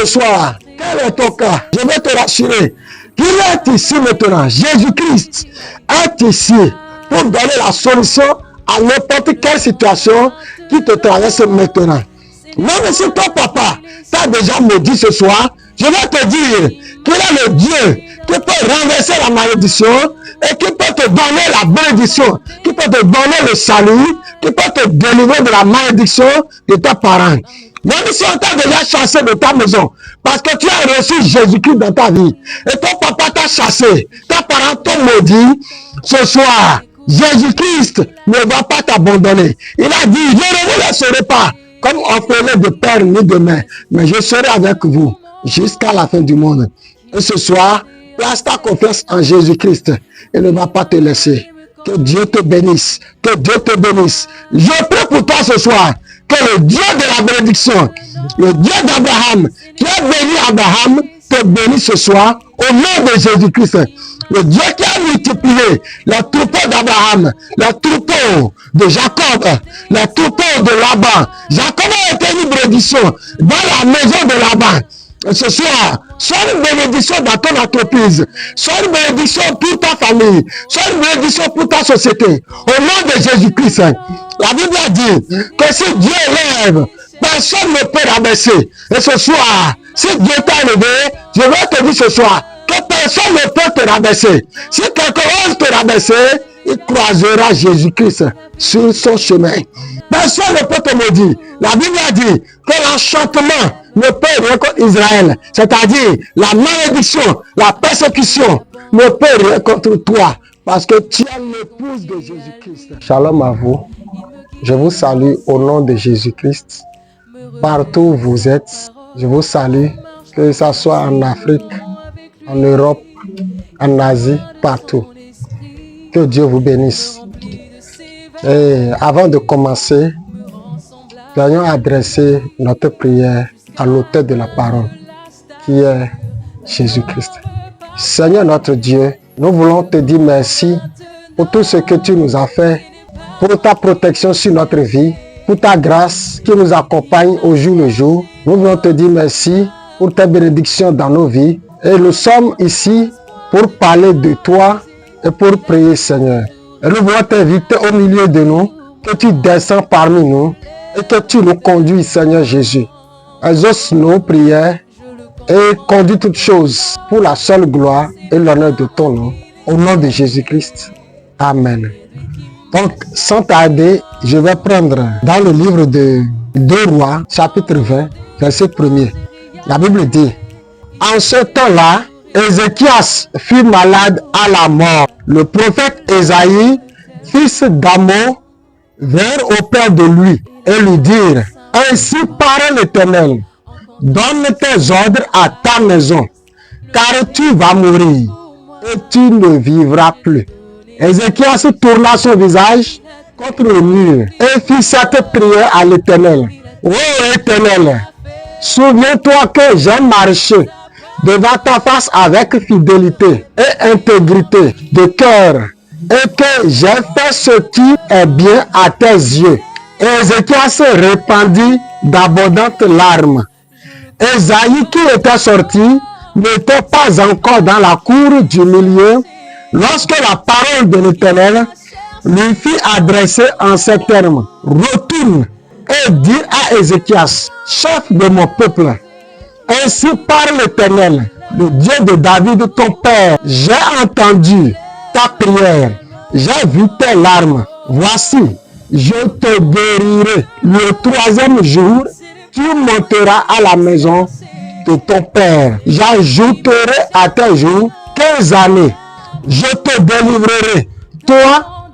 Ce soir, quel est ton cas? Je vais te rassurer qu'il est ici maintenant. Jésus-Christ est ici pour donner la solution à n'importe quelle situation qui te traverse maintenant. Même si ton papa t'a déjà maudit ce soir, je vais te dire qu'il est le Dieu qui peut renverser la malédiction et qui peut te donner la bénédiction, qui peut te donner le salut, qui peut te délivrer de la malédiction de tes parents. Même si on t'a déjà chassé de ta maison, parce que tu as reçu Jésus-Christ dans ta vie, et ton papa t'a chassé, tes parents t'ont maudit, ce soir, Jésus-Christ ne va pas t'abandonner. Il a dit, je ne vous laisserai pas comme orphelin de père ni de mère, mais je serai avec vous jusqu'à la fin du monde. Et ce soir, place ta confiance en Jésus-Christ. Il ne va pas te laisser. Que Dieu te bénisse. Que Dieu te bénisse. Je prie pour toi ce soir. Que le Dieu de la bénédiction, le Dieu d'Abraham, qui a béni Abraham, te bénisse ce soir au nom de Jésus-Christ. Le Dieu qui a multiplié les troupeaux d'Abraham, les troupeaux de Jacob, les troupeaux de Laban. Jacob a été une bénédiction dans la maison de Laban. Ce soir, sois une bénédiction dans ton entreprise, sois une bénédiction pour ta famille, sois une bénédiction pour ta société. Au nom de Jésus-Christ, la Bible a dit que si Dieu élève, personne ne peut rabaisser. Et ce soir, si Dieu t'a élevé, je vais te dire ce soir que personne ne peut te rabaisser. Si quelqu'un ose te rabaisser, il croisera Jésus-Christ sur son chemin. Personne ne peut te maudire. La Bible a dit que l'enchantement ne peut rien contre Israël. C'est-à-dire la malédiction, la persécution ne peut rien contre toi. Parce que tu es l'épouse de Jésus-Christ. Shalom à vous. Je vous salue au nom de Jésus-Christ. Partout où vous êtes, je vous salue. Que ce soit en Afrique, en Europe, en Asie, partout. Que Dieu vous bénisse. Et avant de commencer, nous allons adresser notre prière à l'auteur de la parole, qui est Jésus-Christ. Seigneur notre Dieu, nous voulons te dire merci pour tout ce que tu nous as fait, pour ta protection sur notre vie, pour ta grâce qui nous accompagne au jour le jour. Nous voulons te dire merci pour ta bénédiction dans nos vies. Et nous sommes ici pour parler de toi et pour prier, Seigneur. Et nous voulons t'inviter au milieu de nous, que tu descends parmi nous et que tu nous conduis, Seigneur Jésus. Exauce nos prières et conduis toutes choses pour la seule gloire et l'honneur de ton nom. Au nom de Jésus-Christ. Amen. Donc, sans tarder, je vais prendre dans le livre de 2 Rois, chapitre 20, verset 1er. La Bible dit, en ce temps-là, Ézéchias fut malade à la mort. Le prophète Ésaïe, fils d'Amon, vint auprès de lui et lui dire, ainsi parle l'Éternel, donne tes ordres à ta maison, car tu vas mourir et tu ne vivras plus. Ézéchias tourna son visage contre le mur et fit cette prière à l'Éternel. Ô Éternel, souviens-toi que j'ai marché devant ta face avec fidélité et intégrité de cœur, et que j'ai fait ce qui est bien à tes yeux. Ézéchias répandit d'abondantes larmes. Ésaïe, qui était sorti, n'était pas encore dans la cour du milieu lorsque la parole de l'Éternel lui fut adressée en ces termes. Retourne et dis à Ézéchias, chef de mon peuple, ainsi parle l'Éternel, le Dieu de David ton père. J'ai entendu ta prière, j'ai vu tes larmes. Voici, je te guérirai. Le 3e jour, tu monteras à la maison de ton père. J'ajouterai à tes jours 15 années. Je te délivrerai, toi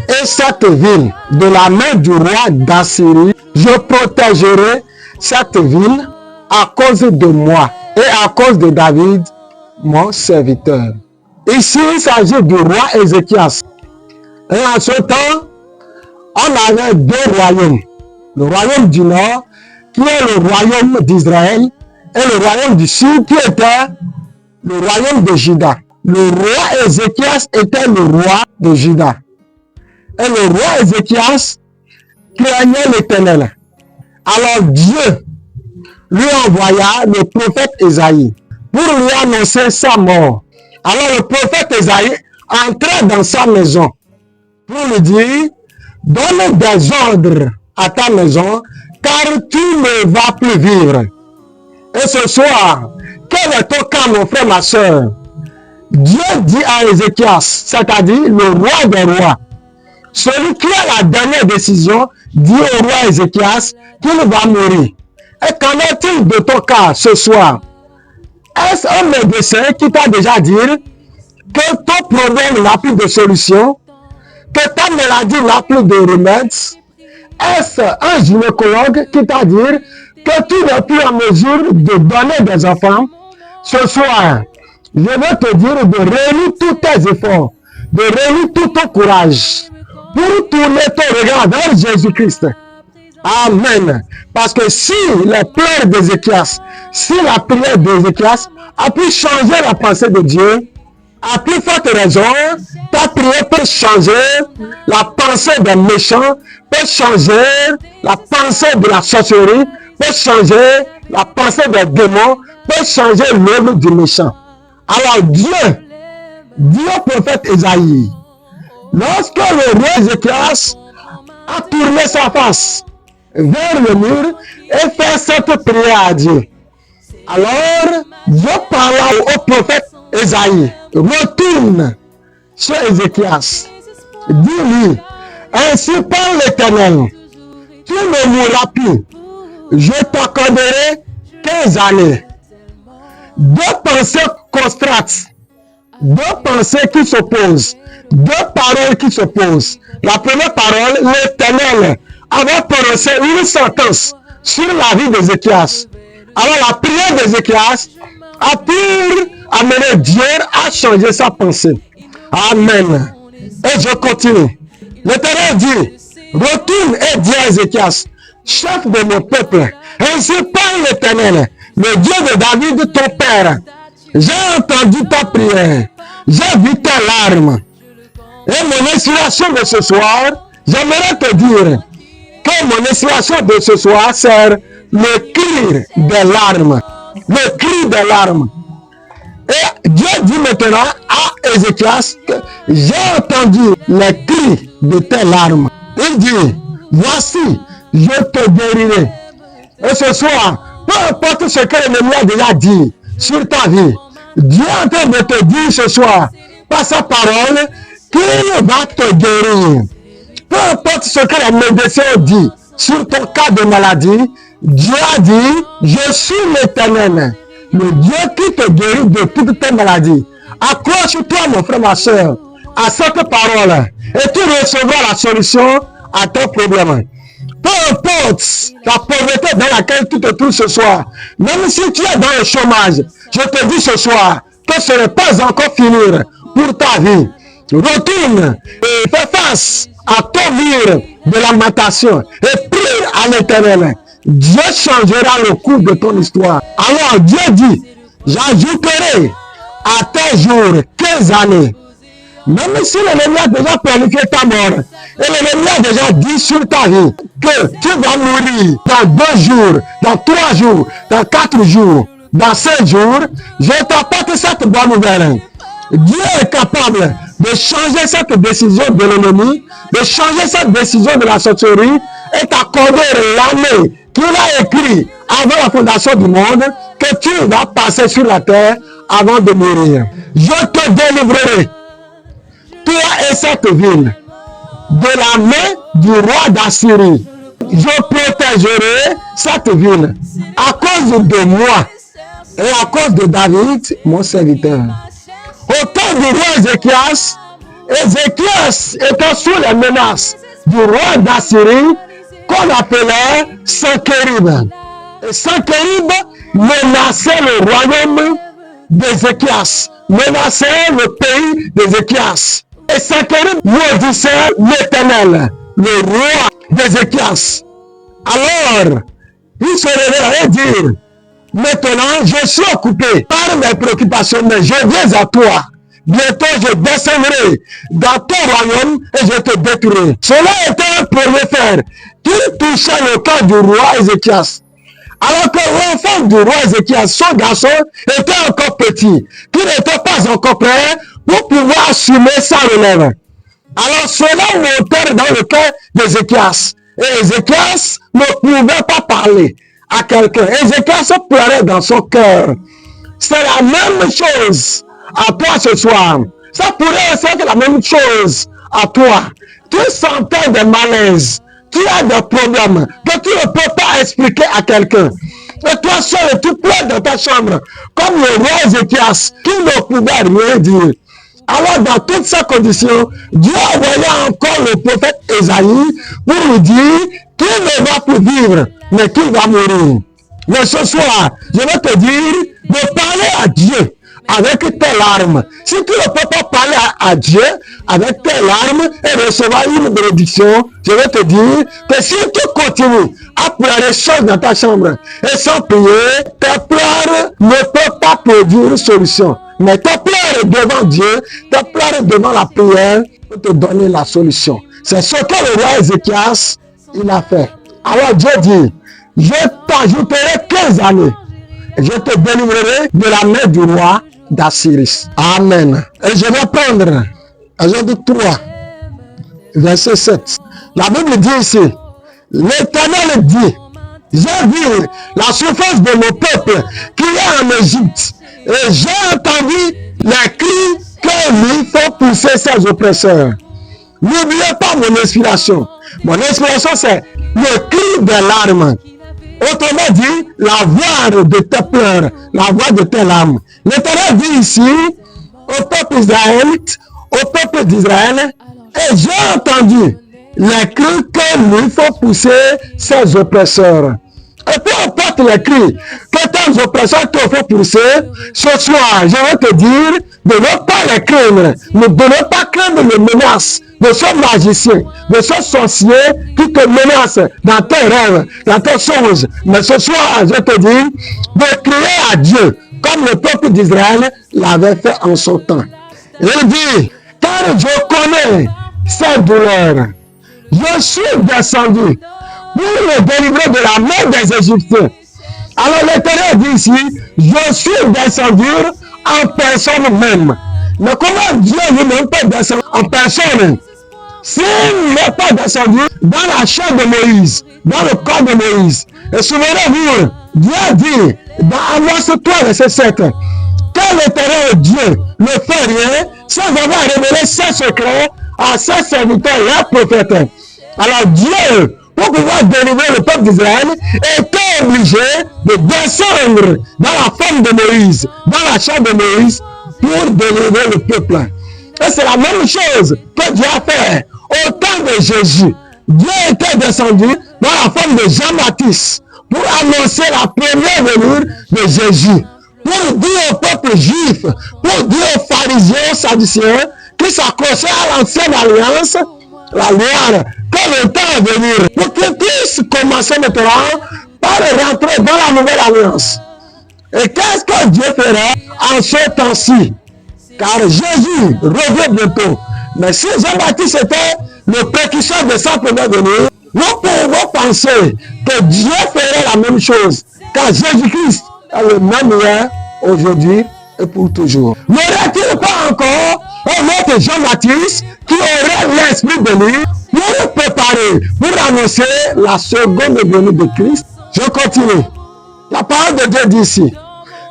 et cette ville, de la main du roi d'Assyrie. Je protégerai cette ville à cause de moi et à cause de David, mon serviteur. Ici, il s'agit du roi Ézéchias. Et en ce temps, on avait 2 royaumes. Le royaume du nord, qui est le royaume d'Israël, et le royaume du sud, qui était le royaume de Juda. Le roi Ézéchias était le roi de Juda. Et le roi Ézéchias craignait l'Éternel. Alors Dieu lui envoya le prophète Ésaïe pour lui annoncer sa mort. Alors le prophète Ésaïe entra dans sa maison pour lui dire, donne des ordres à ta maison, car tu ne vas plus vivre. Et ce soir, quel est ton cas, mon frère, ma soeur? Dieu dit à Ézéchias, c'est-à-dire le roi des rois, celui qui a la dernière décision, dit au roi Ézéchias qu'il va mourir. Et qu'en est-il de ton cas ce soir? Est-ce un médecin qui t'a déjà dit que ton problème n'a plus de solution, que ta maladie n'a plus de remède? Est-ce un gynécologue qui t'a dit que tu n'es plus en mesure de donner des enfants? Ce soir, je veux te dire de réunir tous tes efforts, de réunir tout ton courage pour tourner ton regard vers Jésus-Christ. Amen. Parce que si les pleurs d'Ézéchias, si la prière d'Ézéchias a pu changer la pensée de Dieu, à plus forte raison, ta prière peut changer la pensée des méchants, peut changer la pensée de la sorcellerie, peut changer la pensée des démons, peut changer l'œuvre du méchant. Alors Dieu dit au prophète Ésaïe, lorsque le roi Ézéchias a tourné sa face vers le mur et fait cette prière à Dieu, alors Dieu parla au prophète Ésaïe, retourne chez Ézéchias, dis-lui, ainsi parle l'Éternel, tu ne mourras plus, je t'accorderai 15 années. Deux pensées contrastent, deux pensées qui s'opposent, deux paroles qui s'opposent. La première parole, l'Éternel avait prononcé une sentence sur la vie d'Ézéchias. Alors la prière d'Ézéchias a pu amener Dieu à changer sa pensée. Amen. Et je continue. L'Éternel dit, retourne et dis à Ézéchias, chef de mon peuple, ainsi parle l'Éternel, le Dieu de David, ton père. J'ai entendu ta prière, j'ai vu tes larmes. Et mon inspiration de ce soir, j'aimerais te dire que mon inspiration de ce soir, c'est le cri des larmes. Le cri des larmes. Et Dieu dit maintenant à Ézéchias que j'ai entendu les cris de tes larmes. Il dit, voici, je te guérirai. Et ce soir, peu importe ce que l'ennemi a déjà dit sur ta vie, Dieu est en train de te dire ce soir, par sa parole, qu'il va te guérir. Peu importe ce que les médecins ont dit sur ton cas de maladie, Dieu a dit, je suis l'Éternel, le Dieu qui te guérit de toutes tes maladies. Accroche-toi, mon frère, ma soeur, à cette parole et tu recevras la solution à ton problème. Peu importe la pauvreté dans laquelle tu te trouves ce soir, même si tu es dans le chômage, je te dis ce soir que ce n'est pas encore fini pour ta vie. Retourne et fais face à ton mur de lamentation et prie à l'Éternel. Dieu changera le cours de ton histoire. Alors Dieu dit, j'ajouterai à tes jours 15 années. Même si l'ennemi a déjà planifié ta mort, et l'ennemi a déjà dit sur ta vie que tu vas mourir dans 2 jours, dans 3 jours, dans 4 jours, dans 5 jours, je t'apporte cette bonne nouvelle. Dieu est capable de changer cette décision de l'ennemi, de changer cette décision de la sorcellerie et t'accorder l'année qu'il a écrit avant la fondation du monde que tu vas passer sur la terre avant de mourir. Je te délivrerai, toi et cette ville, de la main du roi d'Assyrie. Je protégerai cette ville à cause de moi et à cause de David, mon serviteur. Au temps du roi Ézéchias, Ézéchias était sous les menaces du roi d'Assyrie qu'on appelait Sanchérib. Et Sanchérib menaçait le royaume d'Ézéchias, menaçait le pays d'Ézéchias. Et Sanchérib maudissait l'Éternel, le roi d'Ézéchias. Alors, il se réveilla et dit, maintenant, je suis occupé par mes préoccupations, mais je viens à toi. Bientôt, je descendrai dans ton royaume et je te détruirai. Cela était un premier faire qui touchait le cœur du roi Ézéchias. Alors que l'enfant du roi Ézéchias, son garçon, était encore petit, qui n'était pas encore prêt pour pouvoir assumer sa relève. Alors cela montait dans le cœur d'Ézéchias. Et Ézéchias ne pouvait pas parler à quelqu'un. Ézéchias pleurait dans son cœur. C'est la même chose à toi ce soir. Ça pourrait être la même chose à toi. Tu sentais des malaises. Tu as des problèmes que tu ne peux pas expliquer à quelqu'un. Et toi seul, tu pleures dans ta chambre, comme le roi Ézéchias, qui ne pouvait rien dire. Alors, dans toutes ces conditions, Dieu envoya encore le prophète Ésaïe pour lui dire qu'il ne va plus vivre, mais qu'il va mourir. Mais ce soir, je vais te dire de parler à Dieu avec tes larmes. Si tu ne peux pas parler à Dieu avec tes larmes et recevoir une bénédiction, je vais te dire que si tu continues à pleurer seul dans ta chambre et sans prier, tes pleurs ne peuvent pas produire une solution. Mais tes pleurs devant Dieu, tes pleurs devant la prière pour te donner la solution. C'est ce que le roi Ézéchias, il a fait. Alors Dieu dit, je t'ajouterai 15 années et je te délivrerai de la main du roi d'Assyrie. Amen. Et je vais prendre Exode 3, verset 7. La Bible dit ici, l'Éternel dit, j'ai vu la souffrance de mon peuple qui est en Égypte et j'ai entendu les cris que lui font pousser ses oppresseurs. N'oubliez pas mon inspiration. Mon inspiration, c'est le cri des larmes. Autrement dit, la voix de tes pleurs, la voix de tes larmes. L'Éternel dit ici au peuple israélite, au peuple d'Israël, et j'ai entendu les cris que lui font pousser ses oppresseurs. Et peu importe les cris que tes oppresseurs te font pousser, ce soir, je vais te dire de ne pas les craindre, de ne pas craindre les menaces de ce magicien, de ce sorcier qui te menace dans tes rêves, dans tes songes. Mais ce soir, je te dis de crier à Dieu, comme le peuple d'Israël l'avait fait en son temps. Il dit, car je connais ces douleurs, je suis descendu pour le délivrer de la main des Égyptiens. Alors l'Éternel dit ici, je suis descendu en personne même. Mais comment Dieu lui-même peut descendre en personne? S'il n'est pas descendu dans la chair de Moïse, dans le corps de Moïse. Et souvenez-vous, Dieu dit dans Amos 3, verset 7, que l'Éternel Dieu ne fait rien sans avoir révélé ses secrets à ses serviteurs et prophètes. Alors Dieu, pour pouvoir délivrer le peuple d'Israël, était obligé de descendre dans la forme de Moïse, dans la chair de Moïse, pour délivrer le peuple. Et c'est la même chose que Dieu a fait au temps de Jésus. Dieu était descendu dans la forme de Jean-Baptiste pour annoncer la première venue de Jésus. Pour dire au peuple juif, pour dire aux pharisiens, aux sadducéens, qui s'accrochaient à l'ancienne alliance, la loi, que le temps est venu, pour qu'ils puissent commencer maintenant par rentrer dans la nouvelle alliance. Et qu'est-ce que Dieu fera en ce temps-ci? Car Jésus revient bientôt. Mais si Jean-Baptiste était le précurseur de sa première venue, nous pouvons penser que Dieu ferait la même chose. Car Jésus-Christ est le même hier, aujourd'hui et pour toujours. N'aurait-il pas encore un autre Jean-Baptiste qui aurait l'esprit de lui pour préparer, pour annoncer la seconde venue de Christ? Je continue. La parole de Dieu dit ici,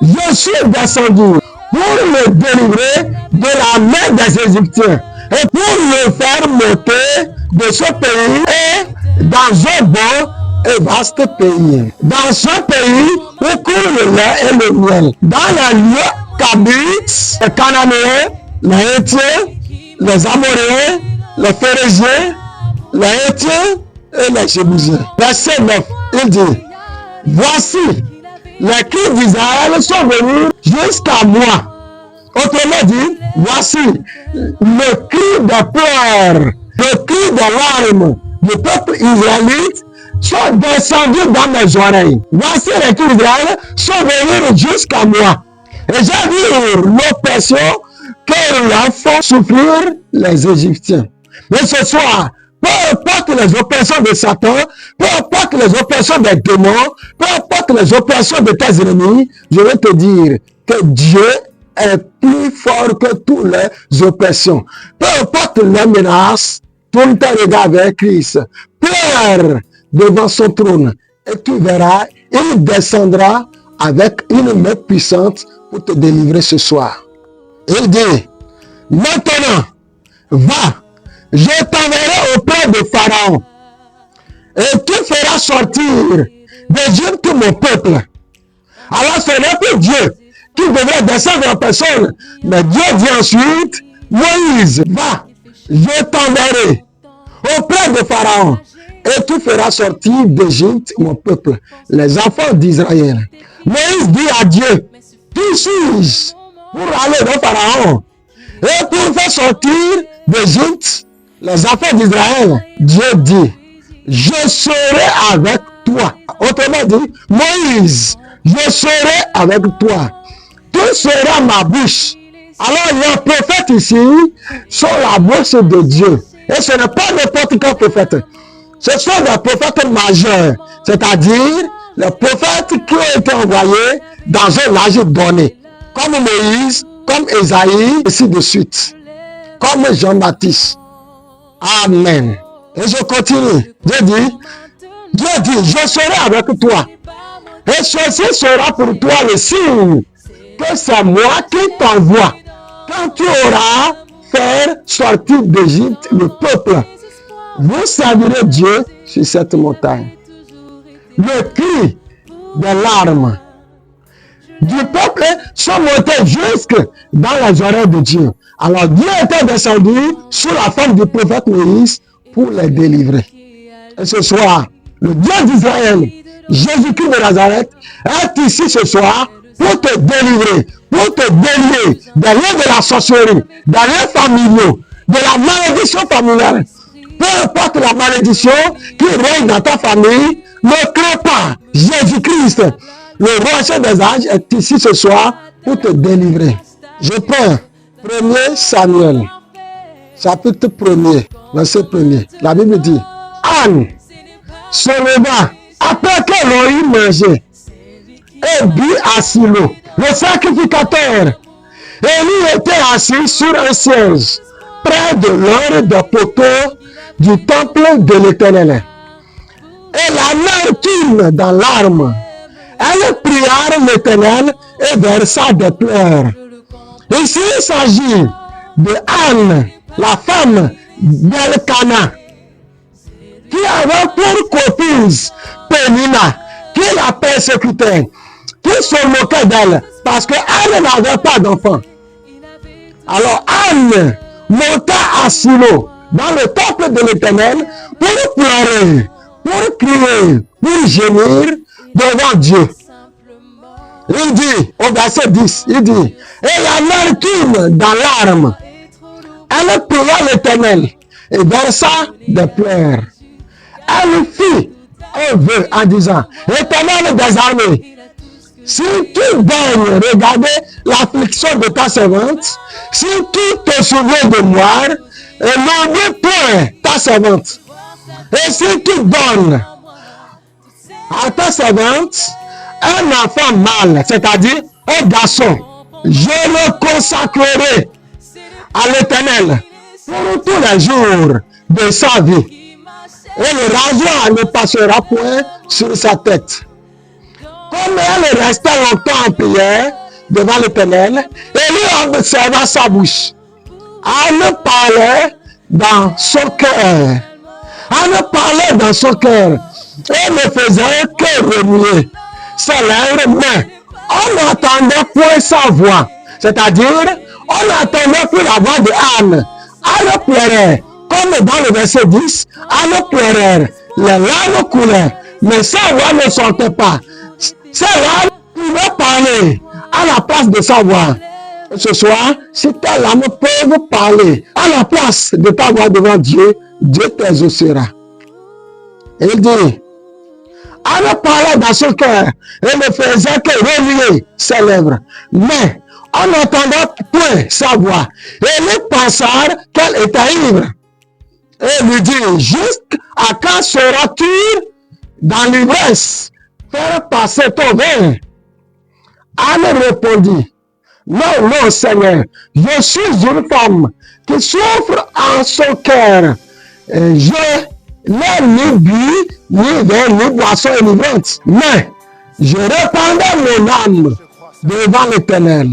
je suis descendu pour le délivrer de la main des Égyptiens et pour le faire monter de ce pays et dans un bon et vaste pays. Dans ce pays où coule le lait et le miel. Dans les lieux qu'habitent les Cananéens, les Hétiens, les Amoréens, les Phérésiens, les Hétiens et les Jébusiens. Verset 9, il dit, voici, les cris d'Israël sont venus jusqu'à moi. Autrement dit, voici le cri de pleurs, le cri de larmes du peuple israélite sont descendus dans mes oreilles. Voici les cris d'Israël sont venus jusqu'à moi. Et j'ai vu l'oppression que leur font souffrir les Égyptiens. Mais ce soir, peu importe les oppressions de Satan, peu importe les oppressions des démons, peu importe les oppressions de tes ennemis, je vais te dire que Dieu est plus fort que toutes les oppressions. Peu importe les menaces, tourne tes regards vers Christ, pleure devant son trône et tu verras, il descendra avec une main puissante pour te délivrer ce soir. Il dit, maintenant, va, je t'enverrai auprès de Pharaon et tu feras sortir d'Égypte mon peuple. Alors ce n'est plus Dieu qui devrait descendre en personne, mais Dieu dit ensuite, Moïse, va, je t'enverrai auprès de Pharaon et tu feras sortir d'Égypte mon peuple, les enfants d'Israël. Moïse dit à Dieu, qui suis-je pour aller dans Pharaon et pour faire sortir d'Égypte les enfants d'Israël? Dieu dit, je serai avec toi. Autrement dit, Moïse, je serai avec toi. Tu seras ma bouche. Alors les prophètes ici sont la bouche de Dieu. Et ce n'est pas n'importe quel prophète. Ce sont des prophètes majeurs. C'est-à-dire les prophètes qui ont été envoyés dans un âge donné. Comme Moïse, comme Esaïe, et ainsi de suite. Comme Jean-Baptiste. Amen. Et je continue. Dieu dit, je serai avec toi. Et ceci sera pour toi le signe que c'est moi qui t'envoie. Quand tu auras fait sortir d'Égypte le peuple, vous servirez Dieu sur cette montagne. Le cri des larmes du peuple sont montés jusque dans les oreilles de Dieu. Alors Dieu était descendu sous la forme du prophète Moïse pour les délivrer. Et ce soir, le Dieu d'Israël, Jésus-Christ de Nazareth, est ici ce soir pour te délivrer, pour te délier des liens de la sorcellerie, des liens familiaux, de la malédiction familiale. Peu importe la malédiction qui règne dans ta famille, ne crains pas. Jésus-Christ, le rocher des âges, est ici ce soir pour te délivrer. Je prends 1 Samuel, chapitre 1er, verset 1er. La Bible dit, Anne se leva après qu'elle ait mangé et bu à Silo. Le sacrificateur, Élie était assis sur un siège près de l'un des poteaux du temple de l'Éternel. Et la larme dans l'arme, elle pria l'Éternel et versa des pleurs. Ici, il s'agit de Anne, la femme d'Elkana, qui avait pour copine Pénina, qui la persécutait, qui se moquait d'elle, parce qu'elle n'avait pas d'enfant. Alors Anne monta à Silo, dans le temple de l'Éternel, pour pleurer, pour crier, pour gémir devant Dieu. Il dit, au verset 10, il dit, et la larme dans l'arme, elle pria l'Éternel et versa des pleurs. Elle fit un vœu en disant, Éternel des armées, si tu daignes regarder l'affliction de ta servante, si tu te souviens de moi, et n'oublie point ta servante. Et si tu donnes à ta servante un enfant mâle, c'est-à-dire un garçon, je le consacrerai à l'Éternel pour tous les jours de sa vie. Et le rasoir ne passera point sur sa tête. Comme elle restait longtemps en prière devant l'Éternel, Élie observa sa bouche. Elle parlait dans son cœur. Elle parlait dans son cœur. Et ne faisait que remuer ses lèvres, mais on n'entendait point sa voix. C'est-à-dire, on n'entendait plus la voix de Anne. Elle pleurait, comme dans le verset 10, elle pleurait, les larmes coulaient, mais sa voix ne sortait pas. Sa voix pouvait parler à la place de sa voix. Ce soir, si tes larmes peuvent parler à la place de ta voix devant Dieu, Dieu t'exaucera. Il dit, elle parlait dans son cœur et ne faisait que remuer ses lèvres. Mais on n'entendait point sa voix. Et ils pensèrent qu'elle était ivre. Et lui dit, jusqu'à quand seras-tu dans l'ivresse, faire passer ton vin? Anne répondit, non, non, Seigneur, je suis une femme qui souffre en son cœur. Et je n'ai ni bu, ni vin, ni boisson enivrante, mais je répandrai mon âme devant l'Éternel.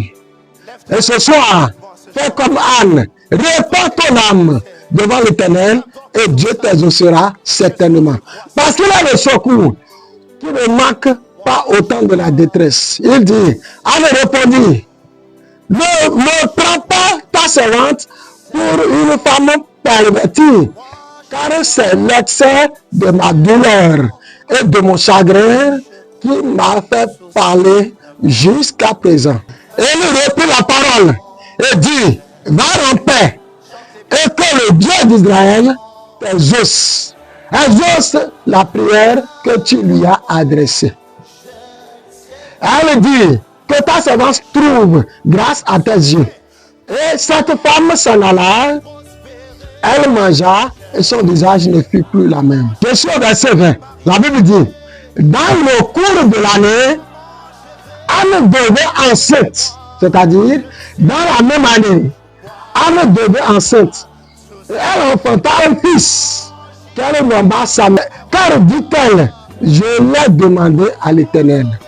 Et ce soir, fais comme Anne, répands ton âme devant l'Éternel et Dieu t'exaucera certainement. Parce qu'il a le secours qui ne manque pas au temps de la détresse. Il dit, Anne répondit, ne prends pas ta servante pour une femme pervertie, car c'est l'excès de ma douleur et de mon chagrin qui m'a fait parler jusqu'à présent. Et il reprit la parole et dit, va en paix, et que le Dieu d'Israël t'exauce. Exauce la prière que tu lui as adressée. Elle dit, que ta servante trouve grâce à tes yeux. Et cette femme s'en alla, elle mangea et son visage ne fut plus la même. Question verset 20. La Bible dit, dans le cours de l'année, Anne devait enceinte, c'est-à-dire dans la même année, Anne devait enceinte. Et elle enfanta un fils qu'elle nomma Samuel. Car dit-elle, je l'ai demandé à l'Éternel.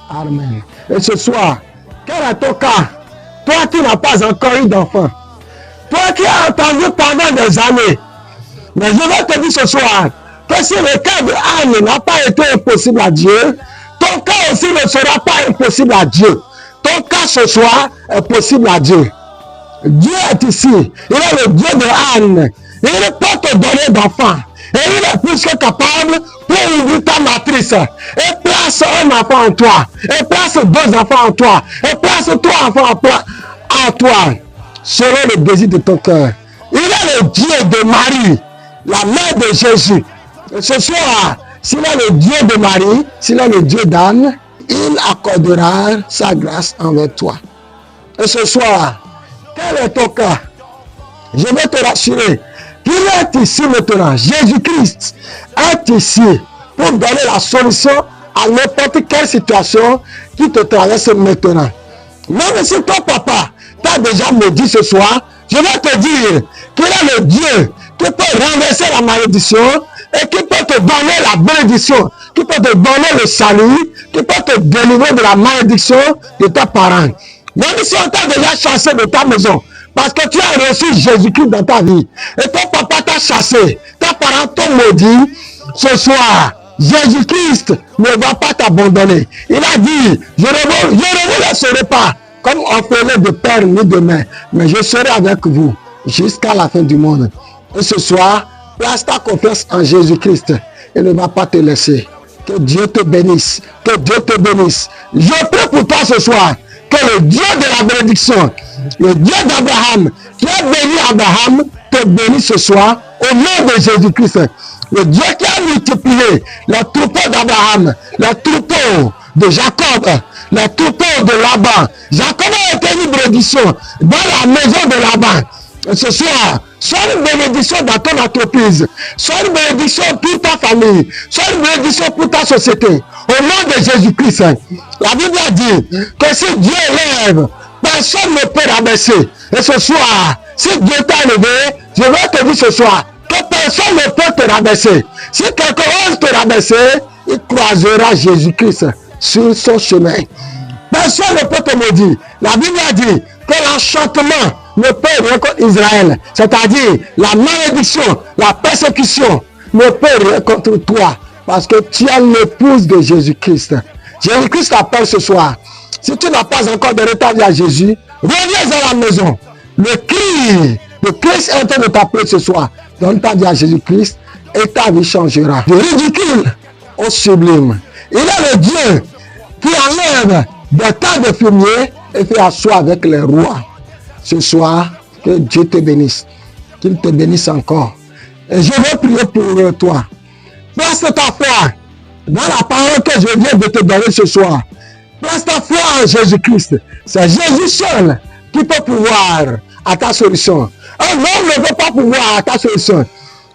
Amen. Et ce soir, quel est ton cas? Toi qui n'as pas encore eu d'enfant, toi qui as entendu pendant des années, mais je vais te dire ce soir que si le cas de Anne n'a pas été impossible à Dieu, ton cas aussi ne sera pas impossible à Dieu. Ton cas ce soir est possible à Dieu. Dieu est ici. Il est le Dieu de Anne. Il peut te donner d'enfants. Et il est plus que capable pour ouvrir ta matrice. Et place un enfant en toi. Et place deux enfants en toi. Et place trois enfants en toi. Selon le désir de ton cœur. Il est le Dieu de Marie, la mère de Jésus. Et ce soir, s'il est le Dieu de Marie, s'il est le Dieu d'Anne, il accordera sa grâce envers toi. Et ce soir, quel est ton cas? Je vais te rassurer. Il est ici maintenant. Jésus-Christ est ici pour donner la solution à n'importe quelle situation qui te traverse maintenant. Même si ton papa t'a déjà maudit ce soir, je vais te dire qu'il est le Dieu qui peut renverser la malédiction et qui peut te donner la bénédiction, qui peut te donner le salut, qui peut te délivrer de la malédiction de tes parents. Même si on t'a déjà chassé de ta maison, parce que tu as reçu Jésus-Christ dans ta vie, et ton papa t'a chassé, tes parents t'ont maudit, ce soir, Jésus-Christ ne va pas t'abandonner. Il a dit, je ne vous laisserai pas comme orphelin de père ni de mère, mais je serai avec vous jusqu'à la fin du monde. Et ce soir, place ta confiance en Jésus-Christ. Il ne va pas te laisser. Que Dieu te bénisse. Que Dieu te bénisse. Je prie pour toi ce soir. Que le Dieu de la bénédiction, le Dieu d'Abraham, qui a béni Abraham, te bénisse ce soir au nom de Jésus-Christ. Le Dieu qui a multiplié les troupeaux d'Abraham, les troupeaux de Jacob, les troupeaux de Laban. Jacob a été une bénédiction dans la maison de Laban. Ce soir, sois une bénédiction dans ton entreprise, sois une bénédiction pour ta famille, sois une bénédiction pour ta société. Au nom de Jésus-Christ, la Bible a dit que si Dieu lève, personne ne peut rabaisser. Et ce soir, si Dieu t'a élevé, je vais te dire ce soir que personne ne peut te rabaisser. Si quelqu'un ose te rabaisser, il croisera Jésus-Christ sur son chemin. Personne ne peut te maudire. La Bible a dit que l'enchantement ne peut rien contre Israël. C'est-à-dire la malédiction, la persécution ne peut rien contre toi. Parce que tu es l'épouse de Jésus-Christ. Jésus-Christ t'appelle ce soir. Si tu n'as pas encore donné ta vie à Jésus, reviens à la maison. Le Christ est en train de t'appeler ce soir. Donne ta vie à Jésus-Christ et ta vie changera. Du ridicule au sublime. Il est le Dieu qui enlève des tas de fumier et fait asseoir avec les rois. Ce soir, que Dieu te bénisse. Qu'il te bénisse encore. Et je vais prier pour toi. Place ta foi dans la parole que je viens de te donner ce soir. Place ta foi en Jésus-Christ. C'est Jésus seul qui peut pouvoir à ta solution. Un homme ne veut pas pouvoir à ta solution.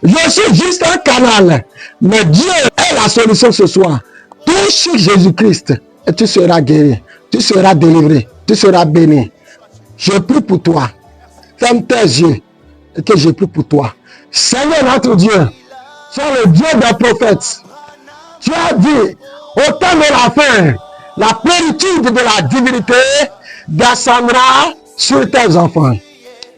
Je suis juste un canal. Mais Dieu est la solution ce soir. Touche Jésus-Christ et tu seras guéri. Tu seras délivré. Tu seras béni. Je prie pour toi. Ferme tes yeux et que je prie pour toi. Seigneur notre Dieu, tu es le Dieu des prophètes. Tu as dit, au temps de la fin, la plénitude de la divinité descendra sur tes enfants.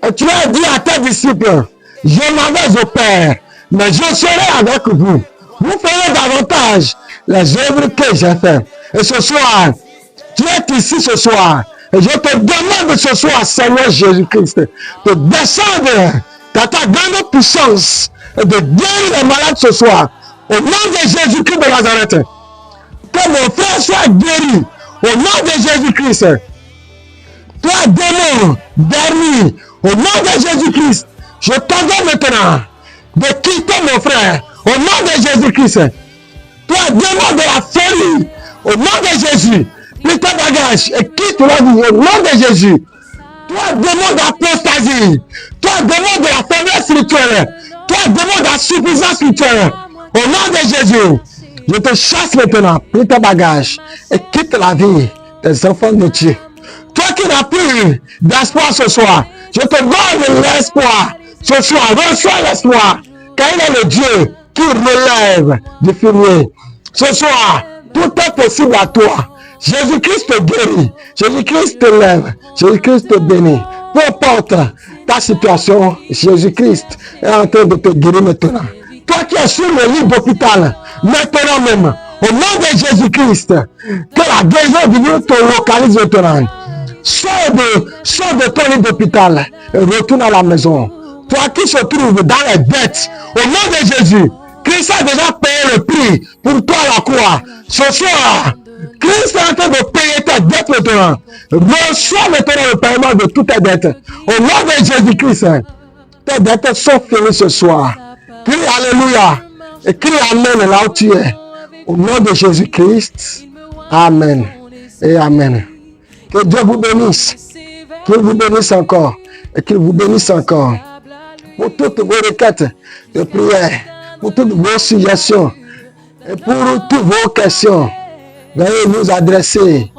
Et tu as dit à tes disciples, je m'en vais au Père, mais je serai avec vous. Vous ferez davantage les œuvres que j'ai faites. Et ce soir, tu es ici ce soir. Et je te demande ce soir, Seigneur Jésus-Christ, de descendre dans ta grande puissance et de guérir les malades ce soir. Au nom de Jésus-Christ de Nazareth. Que mon frère soit guéri. Au nom de Jésus-Christ. Toi, démon, dernier. Au nom de Jésus-Christ. Je t'ordonne maintenant de quitter mon frère. Au nom de Jésus-Christ. Toi, démon de la folie. Au nom de Jésus. Plie tes bagages et quitte la vie. Au nom de Jésus. Toi, démon d'apostasie. Toi, démon de la faiblesse spirituelle. Toi, démon d'insuffisance spirituelle. Au nom de Jésus, je te chasse maintenant, plie tes bagages et quitte la vie des enfants de Dieu. Toi qui n'as plus d'espoir ce soir, je te donne l'espoir. Ce soir, reçois l'espoir, car il est le Dieu qui relève du fumier. Ce soir, tout est possible à toi. Jésus-Christ te guérit, Jésus-Christ te lève, Jésus-Christ te bénit. Peu importe ta situation, Jésus-Christ est en train de te guérir maintenant. Toi qui es sur le lit d'hôpital, maintenant même, au nom de Jésus-Christ, que la guérison divine te localise maintenant. Sors de ton lit d'hôpital et retourne à la maison. Toi qui se trouves dans les dettes, au nom de Jésus, Christ a déjà payé le prix pour toi à la croix. Ce soir, Christ est en train de payer tes dettes maintenant. Reçois maintenant le paiement de toutes tes dettes. Au nom de Jésus-Christ, tes dettes sont finies ce soir. Crie Alléluia et crie Amen là où tu es. Au nom de Jésus-Christ, Amen et Amen. Que Dieu vous bénisse. Qu'il vous bénisse encore et qu'il vous bénisse encore. Pour toutes vos requêtes de prière, pour toutes vos suggestions et pour toutes vos questions, veuillez nous adresser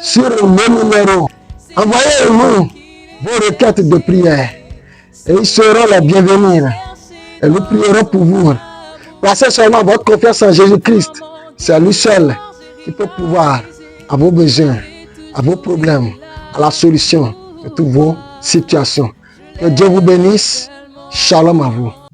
sur le numéro. Envoyez-nous vos requêtes de prière et ils seront les bienvenus. Et nous prierons pour vous. Placez seulement votre confiance en Jésus-Christ. C'est lui seul qui peut pouvoir à vos besoins, à vos problèmes, à la solution de toutes vos situations. Que Dieu vous bénisse. Shalom à vous.